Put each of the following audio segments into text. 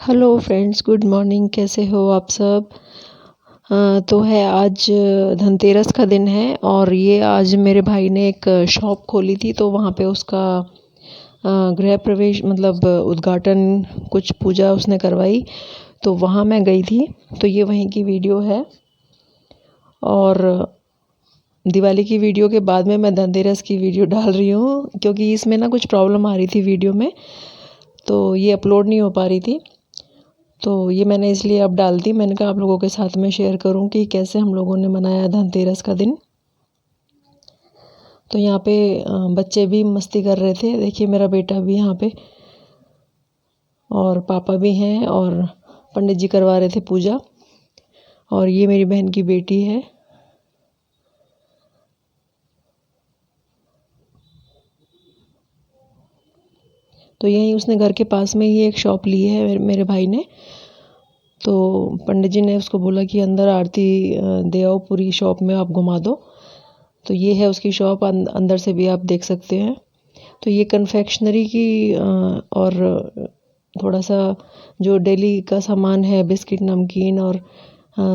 Hello friends, good morning. कैसे हो आप सब? तो है आज धनतेरस का दिन है और ये आज मेरे भाई ने एक शॉप खोली थी, तो वहाँ पे उसका गृह प्रवेश मतलब उद्घाटन, कुछ पूजा उसने करवाई, तो वहाँ मैं गई थी। तो ये वहीं की वीडियो है और दिवाली की वीडियो के बाद में मैं धनतेरस की वीडियो डाल रही हूँ, क्योंकि इसमें ना कुछ प्रॉब्लम आ रही थी वीडियो में, तो ये अपलोड नहीं हो पा रही थी। तो ये मैंने इसलिए अब डाल दी। मैंने कहा आप लोगों के साथ में शेयर करूं कि कैसे हम लोगों ने मनाया धनतेरस का दिन। तो यहाँ पे बच्चे भी मस्ती कर रहे थे। देखिए मेरा बेटा भी यहाँ पे और पापा भी हैं और पंडित जी करवा रहे थे पूजा। और ये मेरी बहन की बेटी है। तो यहीं उसने घर के पास में ही एक शॉप ली है मेरे भाई ने। तो पंडित जी ने उसको बोला कि अंदर आरती दे आओ, पूरी शॉप में आप घुमा दो। तो ये है उसकी शॉप, अंदर से भी आप देख सकते हैं। तो ये कन्फेक्शनरी की और थोड़ा सा जो डेली का सामान है, बिस्किट, नमकीन और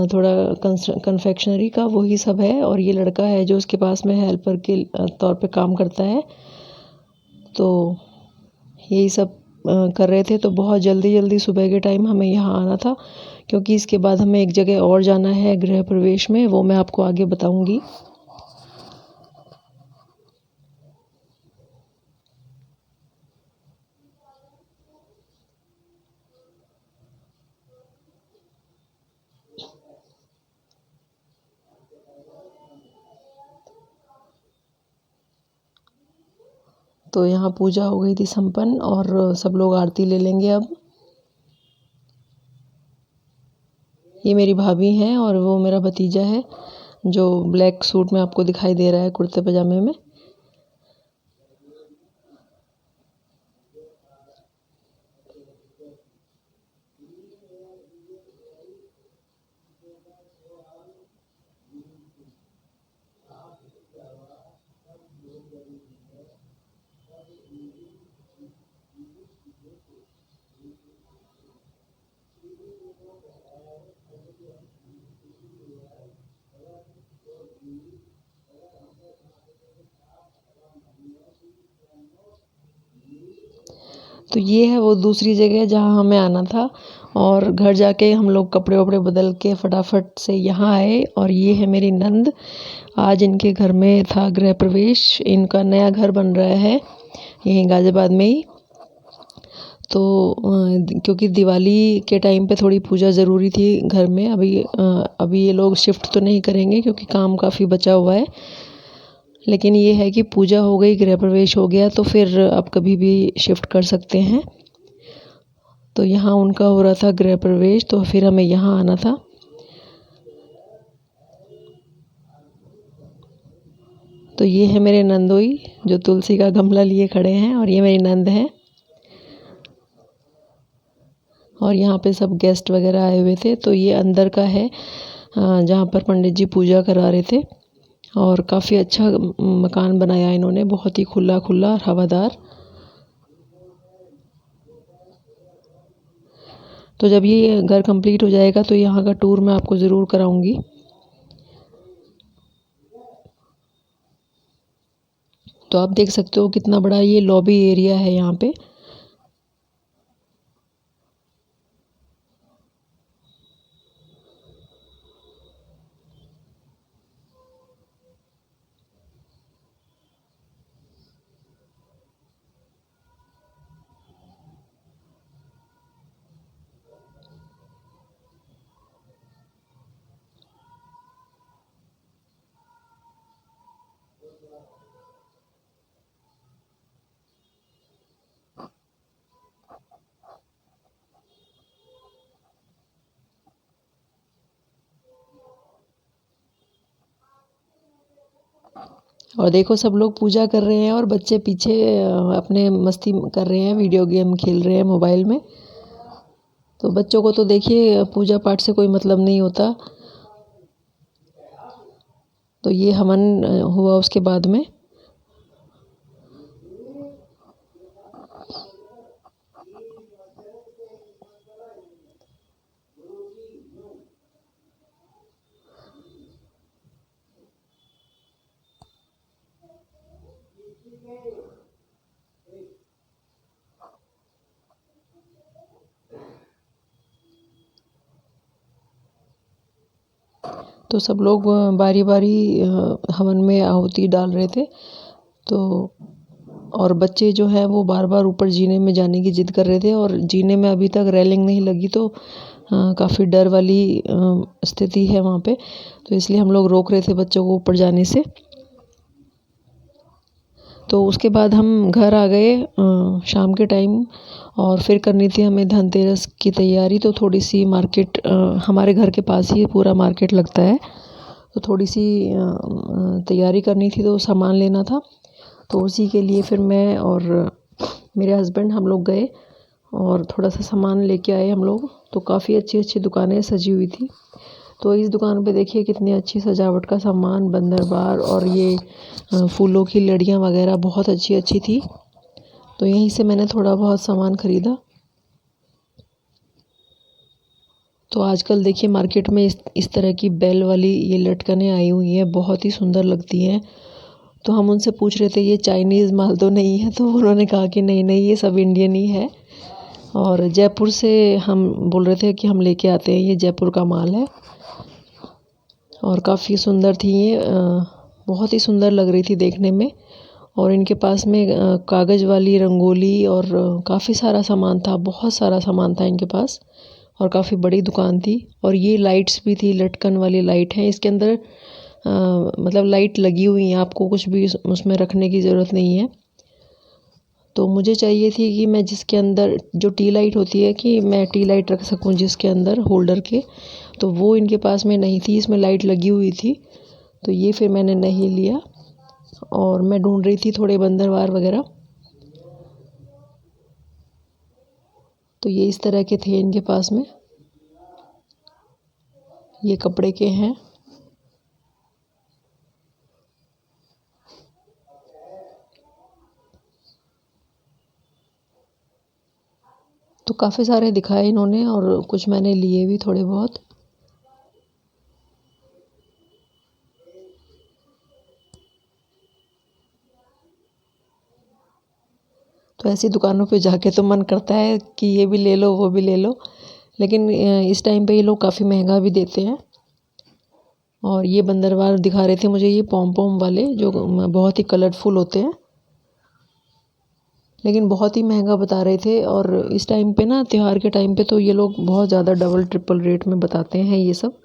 थोड़ा कन्फेक्शनरी का, वही सब है। और ये लड़का है जो उसके पास में हेल्पर के तौर पे काम करता है। तो यही सब कर रहे थे। तो बहुत जल्दी जल्दी सुबह के टाइम हमें यहाँ आना था, क्योंकि इसके बाद हमें एक जगह और जाना है गृह प्रवेश में, वो मैं आपको आगे बताऊंगी। तो यहाँ पूजा हो गई थी संपन्न और सब लोग आरती ले लेंगे अब। ये मेरी भाभी हैं और वो मेरा भतीजा है जो ब्लैक सूट में आपको दिखाई दे रहा है, कुर्ते पजामे में। तो ये है वो दूसरी जगह जहाँ हमें आना था। और घर जाके हम लोग कपड़े वपड़े बदल के फटाफट से यहाँ आए। और ये है मेरी नंद। आज इनके घर में था गृह प्रवेश। इनका नया घर बन रहा है यहीं गाज़ियाबाद में ही। तो क्योंकि दिवाली के टाइम पे थोड़ी पूजा ज़रूरी थी घर में। अभी ये लोग शिफ्ट तो नहीं करेंगे क्योंकि काम काफ़ी बचा हुआ है, लेकिन ये है कि पूजा हो गई, गृह प्रवेश हो गया, तो फिर आप कभी भी शिफ्ट कर सकते हैं। तो यहाँ उनका हो रहा था गृह प्रवेश, तो फिर हमें यहाँ आना था। तो ये है मेरे नंदोई जो तुलसी का गमला लिए खड़े हैं, और ये मेरी नंद है। और यहाँ पे सब गेस्ट वगैरह आए हुए थे। तो ये अंदर का है जहाँ पर पंडित जी पूजा करा रहे थे। और काफ़ी अच्छा मकान बनाया इन्होंने, बहुत ही खुला खुला और हवादार। तो जब ये घर कंप्लीट हो जाएगा तो यहाँ का टूर मैं आपको ज़रूर कराऊंगी। तो आप देख सकते हो कितना बड़ा ये लॉबी एरिया है यहाँ पे। और देखो सब लोग पूजा कर रहे हैं और बच्चे पीछे अपने मस्ती कर रहे हैं, वीडियो गेम खेल रहे हैं मोबाइल में। तो बच्चों को तो देखिए पूजा पाठ से कोई मतलब नहीं होता। तो ये हवन हुआ उसके बाद में। तो सब लोग बारी बारी हवन में आहुति डाल रहे थे। तो और बच्चे जो हैं वो बार बार ऊपर जीने में जाने की जिद कर रहे थे, और जीने में अभी तक रेलिंग नहीं लगी, तो काफ़ी डर वाली स्थिति है वहाँ पे। तो इसलिए हम लोग रोक रहे थे बच्चों को ऊपर जाने से। तो उसके बाद हम घर आ गए शाम के टाइम, और फिर करनी थी हमें धनतेरस की तैयारी। तो थोड़ी सी मार्केट, हमारे घर के पास ही पूरा मार्केट लगता है, तो थोड़ी सी तैयारी करनी थी, तो सामान लेना था। तो उसी के लिए फिर मैं और मेरे हस्बैंड हम लोग गए और थोड़ा सा सामान लेके आए हम लोग। तो काफ़ी अच्छी अच्छी दुकानें सजी हुई थी। तो इस दुकान पे देखिए कितनी अच्छी सजावट का सामान, बंदरबार और ये फूलों की लड़ियाँ वगैरह बहुत अच्छी अच्छी थी। तो यहीं से मैंने थोड़ा बहुत सामान ख़रीदा। तो आजकल देखिए मार्केट में इस तरह की बेल वाली ये लटकनें आई हुई हैं, बहुत ही सुंदर लगती हैं। तो हम उनसे पूछ रहे थे ये चाइनीज़ माल तो नहीं है? तो उन्होंने कहा कि नहीं नहीं, ये सब इंडियन ही है, और जयपुर से हम बोल रहे थे कि हम लेके आते हैं, ये जयपुर का माल है। और काफ़ी सुंदर थी ये, बहुत ही सुंदर लग रही थी देखने में। और इनके पास में कागज़ वाली रंगोली और काफ़ी सारा सामान था, बहुत सारा सामान था इनके पास, और काफ़ी बड़ी दुकान थी। और ये लाइट्स भी थी, लटकन वाली लाइट है इसके अंदर, मतलब लाइट लगी हुई है, आपको कुछ भी उसमें रखने की ज़रूरत नहीं है। तो मुझे चाहिए थी कि मैं जिसके अंदर जो टी लाइट होती है, कि मैं टी लाइट रख सकूं जिसके अंदर होल्डर के, तो वो इनके पास में नहीं थी, इसमें लाइट लगी हुई थी। तो ये फिर मैंने नहीं लिया, और मैं ढूंढ रही थी थोड़े बंदरवार वगैरह। तो ये इस तरह के थे इनके पास में, ये कपड़े के हैं। तो काफ़ी सारे दिखाए इन्होंने, और कुछ मैंने लिए भी थोड़े बहुत। तो ऐसी दुकानों पे जाके तो मन करता है कि ये भी ले लो वो भी ले लो, लेकिन इस टाइम पे ये लोग काफ़ी महंगा भी देते हैं। और ये बंदरवाल दिखा रहे थे मुझे, ये पॉम पॉम वाले जो बहुत ही कलरफुल होते हैं, लेकिन बहुत ही महंगा बता रहे थे। और इस टाइम पे ना, त्योहार के टाइम पे तो ये लोग बहुत ज़्यादा डबल ट्रिपल रेट में बताते हैं ये सब।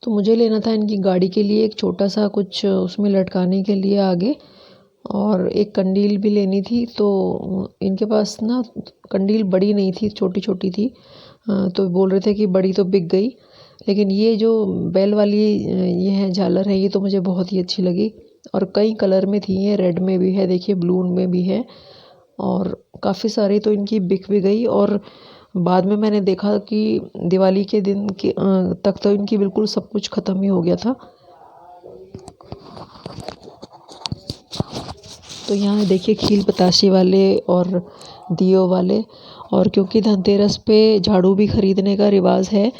तो मुझे लेना था इनकी गाड़ी के लिए एक छोटा सा कुछ उसमें लटकाने के लिए आगे, और एक कंडील भी लेनी थी। तो इनके पास ना कंडील बड़ी नहीं थी, छोटी छोटी थी। तो बोल रहे थे कि बड़ी तो बिक गई, लेकिन ये जो बेल वाली ये है झालर है, ये तो मुझे बहुत ही अच्छी लगी। और कई कलर में थी, ये रेड में भी है, देखिए ब्लू में भी है, और काफ़ी सारी तो इनकी बिक भी गई। और बाद में मैंने देखा कि दिवाली के दिन तक तो इनकी बिल्कुल सब कुछ ख़त्म ही हो गया था। तो यहाँ देखिए खील पताशे वाले और दियो वाले। और क्योंकि धनतेरस पे झाड़ू भी खरीदने का रिवाज है,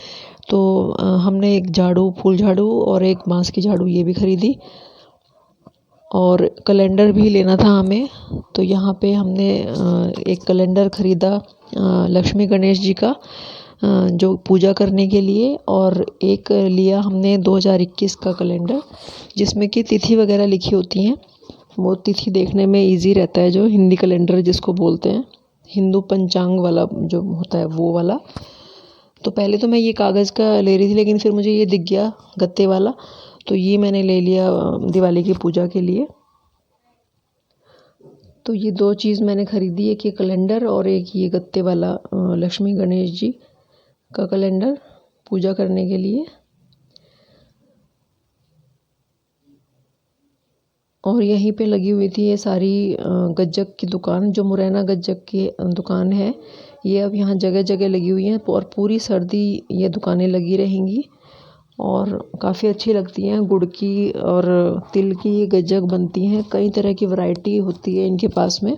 तो हमने एक झाड़ू, फूल झाड़ू और एक बांस की झाड़ू ये भी खरीदी। और कैलेंडर भी लेना था हमें, तो यहाँ पे हमने एक कैलेंडर ख़रीदा लक्ष्मी गणेश जी का, जो पूजा करने के लिए। और एक लिया हमने 2021 का कैलेंडर, जिसमें कि तिथि वगैरह लिखी होती हैं। वो तिथि देखने में इजी रहता है, जो हिंदी कैलेंडर जिसको बोलते हैं, हिंदू पंचांग वाला जो होता है वो वाला। तो पहले तो मैं ये कागज़ का ले रही थी, लेकिन फिर मुझे ये दिख गया गत्ते वाला, तो ये मैंने ले लिया दिवाली की पूजा के लिए। तो ये दो चीज़ मैंने ख़रीदी, एक ये कैलेंडर और एक ये गत्ते वाला लक्ष्मी गणेश जी का कैलेंडर पूजा करने के लिए। और यहीं पे लगी हुई थी ये सारी गज्जक की दुकान, जो मुरैना गज्जक की दुकान है, ये अब यहाँ जगह जगह लगी हुई हैं, और पूरी सर्दी ये दुकानें लगी रहेंगी। और काफ़ी अच्छी लगती हैं, गुड़ की और तिल की ये गज्जक बनती हैं, कई तरह की वैरायटी होती है इनके पास में।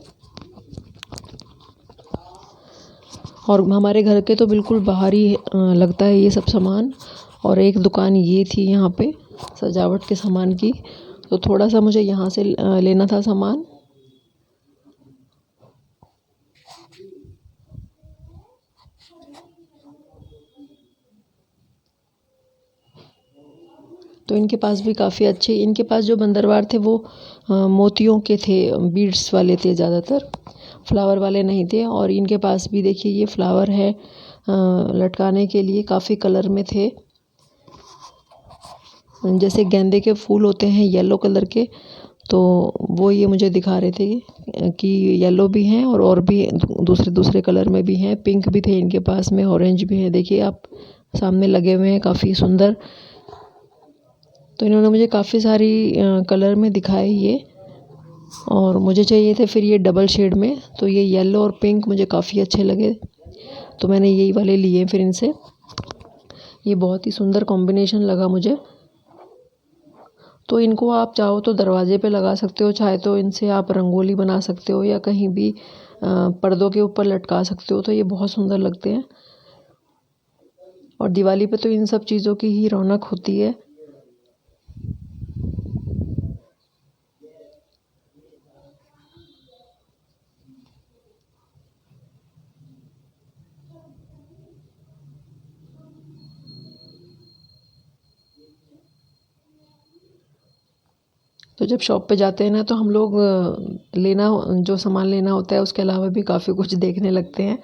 और हमारे घर के तो बिल्कुल बाहर ही लगता है ये सब सामान। और एक दुकान ये थी यहाँ पे सजावट के सामान की, तो थोड़ा सा मुझे यहाँ से लेना था सामान। तो इनके पास भी काफ़ी अच्छे, इनके पास जो बंदरवार थे वो मोतियों के थे, बीड्स वाले थे ज़्यादातर, फ्लावर वाले नहीं थे। और इनके पास भी देखिए ये फ्लावर है लटकाने के लिए, काफ़ी कलर में थे, जैसे गेंदे के फूल होते हैं येलो कलर के, तो वो ये मुझे दिखा रहे थे कि येलो भी हैं और भी दूसरे दूसरे कलर में भी हैं। पिंक भी थे इनके पास में, ऑरेंज भी है, देखिए आप सामने लगे हुए हैं काफ़ी सुंदर। तो इन्होंने मुझे काफ़ी सारी कलर में दिखाए ये, और मुझे चाहिए थे फिर ये डबल शेड में, तो ये येलो और पिंक मुझे काफ़ी अच्छे लगे, तो मैंने यही वाले लिए फिर इनसे। ये बहुत ही सुंदर कॉम्बिनेशन लगा मुझे। तो इनको आप चाहो तो दरवाजे पे लगा सकते हो, चाहे तो इनसे आप रंगोली बना सकते हो या कहीं भी पर्दों के ऊपर लटका सकते हो, तो ये बहुत सुंदर लगते हैं। और दिवाली पे तो इन सब चीज़ों की ही रौनक होती है। तो जब शॉप पे जाते हैं ना, तो हम लोग लेना जो सामान लेना होता है उसके अलावा भी काफ़ी कुछ देखने लगते हैं।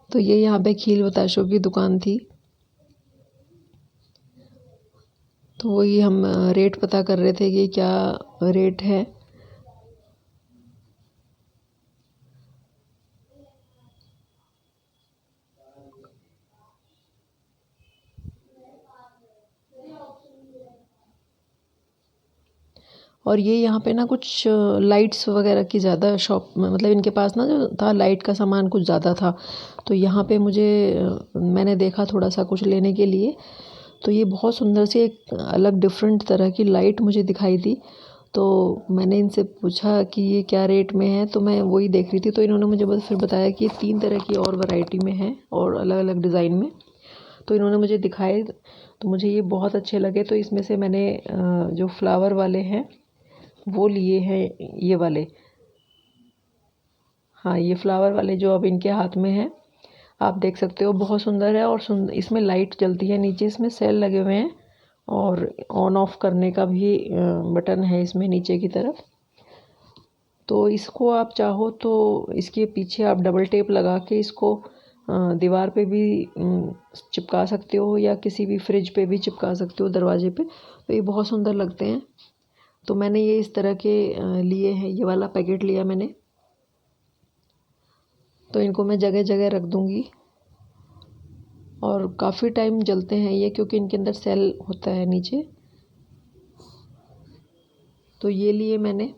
तो ये यहाँ पे खील बताशों की दुकान थी, तो वही हम रेट पता कर रहे थे कि क्या रेट है। और ये यहाँ पे ना कुछ लाइट्स वगैरह की ज़्यादा शॉप, मतलब इनके पास ना जो था लाइट का सामान कुछ ज़्यादा था, तो यहाँ पे मुझे मैंने देखा थोड़ा सा कुछ लेने के लिए, तो ये बहुत सुंदर सी एक अलग डिफरेंट तरह की लाइट मुझे दिखाई दी। तो मैंने इनसे पूछा कि ये क्या रेट में है, तो मैं वही देख रही थी, तो इन्होंने मुझे बस फिर बताया कि 3 तरह की और वैरायटी में है और अलग अलग डिज़ाइन में, तो इन्होंने मुझे दिखाए, तो मुझे ये बहुत अच्छे लगे। तो इसमें से मैंने जो फ्लावर वाले हैं वो लिए हैं, ये वाले, हाँ ये फ्लावर वाले जो अब इनके हाथ में है, आप देख सकते हो बहुत सुंदर है। और इसमें लाइट जलती है, नीचे इसमें सेल लगे हुए हैं और ऑन ऑफ करने का भी बटन है इसमें नीचे की तरफ। तो इसको आप चाहो तो इसके पीछे आप डबल टेप लगा के इसको दीवार पे भी चिपका सकते हो या किसी भी फ्रिज पे भी चिपका सकते हो, दरवाजे पे, तो ये बहुत सुंदर लगते हैं। तो मैंने ये इस तरह के लिए हैं, ये वाला पैकेट लिया मैंने, तो इनको मैं जगह जगह रख दूँगी और काफ़ी टाइम जलते हैं ये, क्योंकि इनके अंदर सेल होता है नीचे। तो ये लिए मैंने।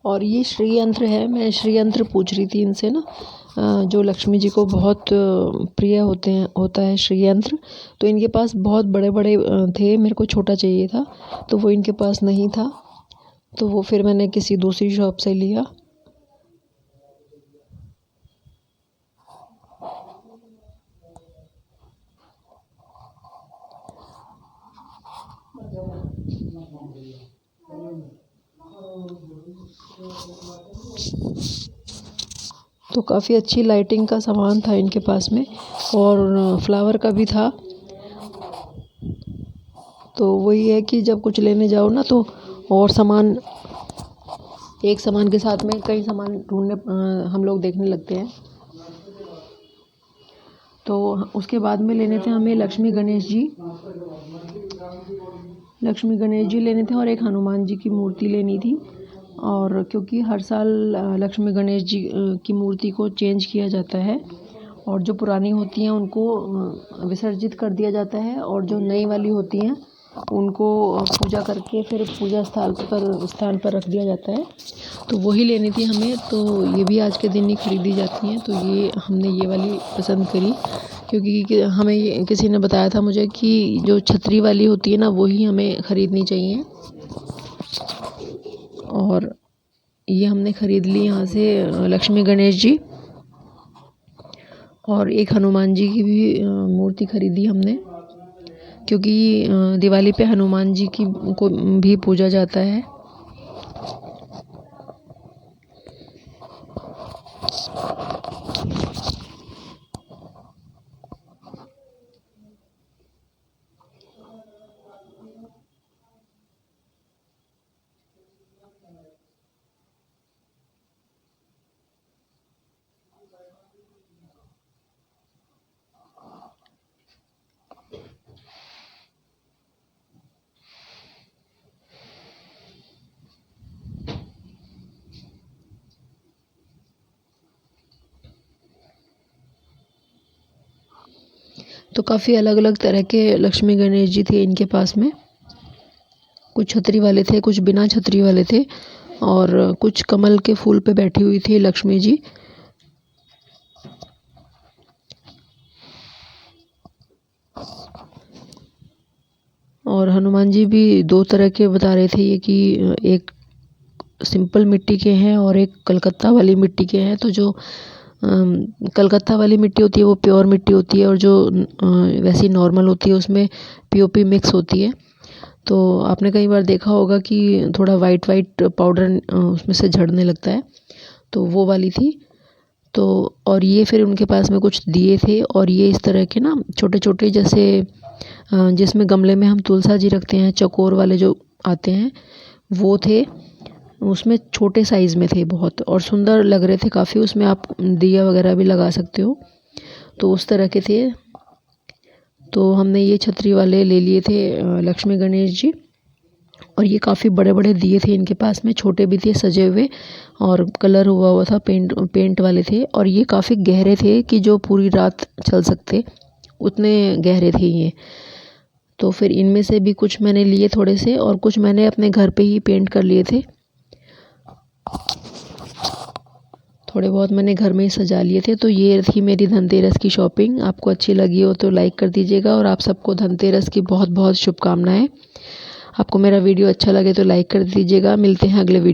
और ये श्री यंत्र है, मैं श्री यंत्र पूछ रही थी इनसे ना, जो लक्ष्मी जी को बहुत प्रिय होता है श्री यंत्र, तो इनके पास बहुत बड़े बड़े थे, मेरे को छोटा चाहिए था, तो वो इनके पास नहीं था, तो वो फिर मैंने किसी दूसरी शॉप से लिया। तो काफ़ी अच्छी लाइटिंग का सामान था इनके पास में, और फ्लावर का भी था। तो वही है कि जब कुछ लेने जाओ ना, तो और सामान, एक सामान के साथ में कई सामान ढूंढने हम लोग देखने लगते हैं। तो उसके बाद में लेने थे हमें लक्ष्मी गणेश जी लेने थे, और एक हनुमान जी की मूर्ति लेनी थी। और क्योंकि हर साल लक्ष्मी गणेश जी की मूर्ति को चेंज किया जाता है, और जो पुरानी होती हैं उनको विसर्जित कर दिया जाता है, और जो नई वाली होती हैं उनको पूजा करके फिर पूजा स्थान पर रख दिया जाता है। तो वही लेनी थी हमें, तो ये भी आज के दिन ही खरीदी जाती हैं, तो ये हमने ये वाली पसंद करी क्योंकि हमें किसी ने बताया था मुझे कि जो छतरी वाली होती है ना वो ही हमें ख़रीदनी चाहिए। और ये हमने ख़रीद ली यहाँ से लक्ष्मी गणेश जी और एक हनुमान जी की भी मूर्ति ख़रीदी हमने, क्योंकि दिवाली पे हनुमान जी की को भी पूजा जाता है। तो काफ़ी अलग अलग तरह के लक्ष्मी गणेश जी थे इनके पास में। कुछ छतरी वाले थे, कुछ बिना छतरी वाले थे और कुछ कमल के फूल पे बैठी हुई थी लक्ष्मी जी। और हनुमान जी भी दो तरह के बता रहे थे ये कि एक सिंपल मिट्टी के हैं और एक कलकत्ता वाली मिट्टी के हैं। तो जो कलकत्ता वाली मिट्टी होती है वो प्योर मिट्टी होती है और जो वैसी नॉर्मल होती है उसमें पीओपी मिक्स होती है। तो आपने कई बार देखा होगा कि थोड़ा वाइट वाइट पाउडर उसमें से झड़ने लगता है, तो वो वाली थी। तो और ये फिर उनके पास में कुछ दिए थे और ये इस तरह के ना छोटे छोटे, जैसे जिसमें गमले में हम तुलसा जी रखते हैं, चकोर वाले जो आते हैं वो थे। उसमें छोटे साइज़ में थे बहुत और सुंदर लग रहे थे काफ़ी। उसमें आप दिया वगैरह भी लगा सकते हो, तो उस तरह के थे। तो हमने ये छतरी वाले ले लिए थे लक्ष्मी गणेश जी। और ये काफ़ी बड़े बड़े दिए थे इनके पास में, छोटे भी थे सजे हुए और कलर हुआ हुआ था, पेंट वाले थे। और ये काफ़ी गहरे थे कि जो पूरी रात चल सकते, उतने गहरे थे ये। तो फिर इनमें से भी कुछ मैंने लिए थोड़े से और कुछ मैंने अपने घर पे ही पेंट कर लिए थे। थोड़े बहुत मैंने घर में ही सजा लिए थे। तो ये थी मेरी धनतेरस की शॉपिंग। आपको अच्छी लगी हो तो लाइक कर दीजिएगा और आप सबको धनतेरस की बहुत बहुत शुभकामनाएं। आपको मेरा वीडियो अच्छा लगे तो लाइक कर दीजिएगा। मिलते हैं अगले वीडियो।